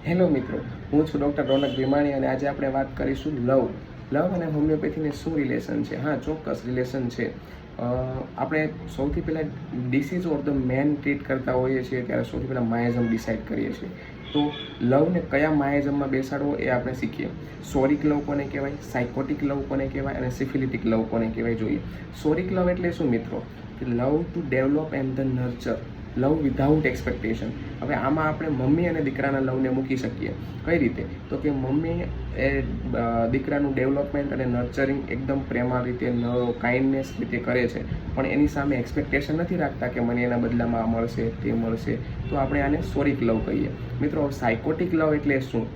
Hello મિત્રો, હું છું ડૉક્ટર રોનક ભીમાણી અને આજે આપણે વાત કરીશું લવ અને હોમિયોપેથીને શું રિલેશન છે. હા, ચોક્કસ રિલેશન છે. આપણે સૌથી પહેલાં disease or the man treat કરતા હોઈએ છીએ ત્યારે સૌથી પહેલાં માયાઝમ ડિસાઇડ કરીએ છીએ. તો લવને કયા માયાઝમમાં બેસાડવો એ આપણે શીખીએ. સોરિક લવ કોને કહેવાય, સાયકોટિક લવ કોને કહેવાય અને સિફિલિટિક લવ કોને કહેવાય જોઈએ. સોરિક લવ એટલે શું મિત્રો? કે love to develop and the nurture, love without expectation. હવે આમાં આપણે મમ્મી અને દીકરાના લવને મૂકી શકીએ. કઈ રીતે? તો કે મમ્મી એ દીકરાનું ડેવલપમેન્ટ અને નર્ચરિંગ એકદમ પ્રેમા રીતે, કાઇન્ડનેસ રીતે કરે છે, પણ એની સામે એક્સપેક્ટેશન નથી રાખતા કે મને એના બદલામાં આ મળશે, તે મળશે. તો આપણે આને સોરિક લવ કહીએ. મિત્રો, સાયકોટિક લવ એટલે શું?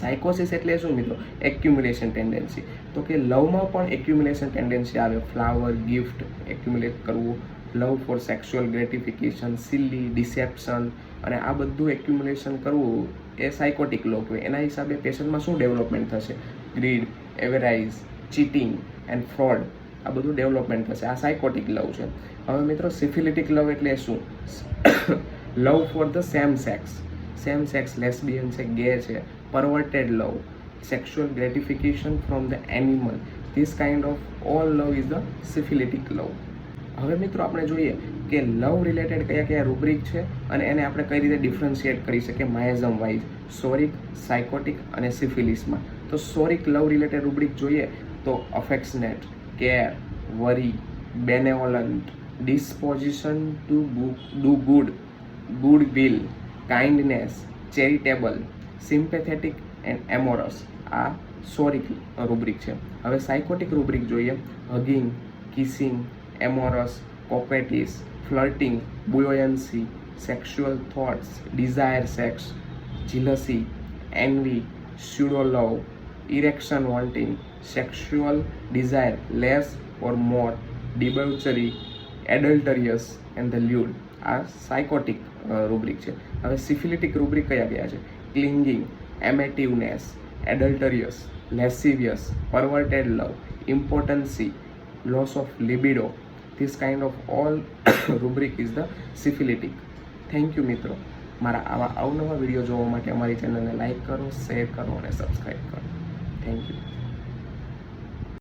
સાયકોસિસ એટલે શું મિત્રો? Accumulation tendency. તો કે લવમાં પણ એક્યુમ્યુલેશન ટેન્ડન્સી આવે. ફ્લાવર, ગિફ્ટ એક્યુમ્યુલેટ કરવું, લવ ફોર સેક્સ્યુઅલ ગ્રેટિફિકેશન, સિલી, ડિસેપ્શન અને આ બધું એક્યુમ્યુલેશન કરવું એ સાયકોટિક લવ કહેવાય. એના હિસાબે પેશન્ટમાં શું ડેવલપમેન્ટ થશે? ગ્રીડ, એવેરાઇઝ, ચીટિંગ એન્ડ ફ્રોડ, આ બધું ડેવલપમેન્ટ થશે. આ સાયકોટિક લવ છે. હવે મિત્રો, સિફિલિટિક લવ એટલે શું? Love for the same sex, lesbian છે, ગે છે, perverted love, sexual gratification from the animal, this kind of all love is the syphilitic love. હવે મિત્રો, આપણે જોઈએ કે લવ રિલેટેડ કયા રૂબ્રિક છે અને એને આપણે કઈ રીતે ડિફરન્શિએટ કરી શકીએ માયાઝમ વાઇઝ, સોરિક, સાયકોટિક અને સિફિલિસમાં. તો સોરિક લવ રિલેટેડ રૂબ્રિક જોઈએ તો affectionate, care, worry, benevolent, disposition to do good will, kindness, charitable, sympathetic and amorous. આ સોરિક રૂબ્રિક છે. હવે સાયકોટિક રૂબ્રિક જોઈએ. Hugging, kissing, amorous, coquettish, flirting, buoyancy, sexual thoughts, desire sex, jealousy, envy, pseudo love, erection wanting, sexual desire less or more, debauchery, adulterous and the lewd. આ સાયકોટિક રૂબ્રિક છે. હવે સિફિલિટિક રૂબ્રિક કયા છે? ક્લિંગિંગ, એમેટિવનેસ, એડલ્ટરિયસ, લેસિવિયસ, perverted love, ઇમ્પોટન્સી, loss of libido. This kind of all rubric is the syphilitic. Thank you મિત્રો. મારા આવા અવનવા video જોવા માટે અમારી ચેનલને લાઈક કરો, શેર કરો અને સબસ્ક્રાઈબ કરો. Thank you.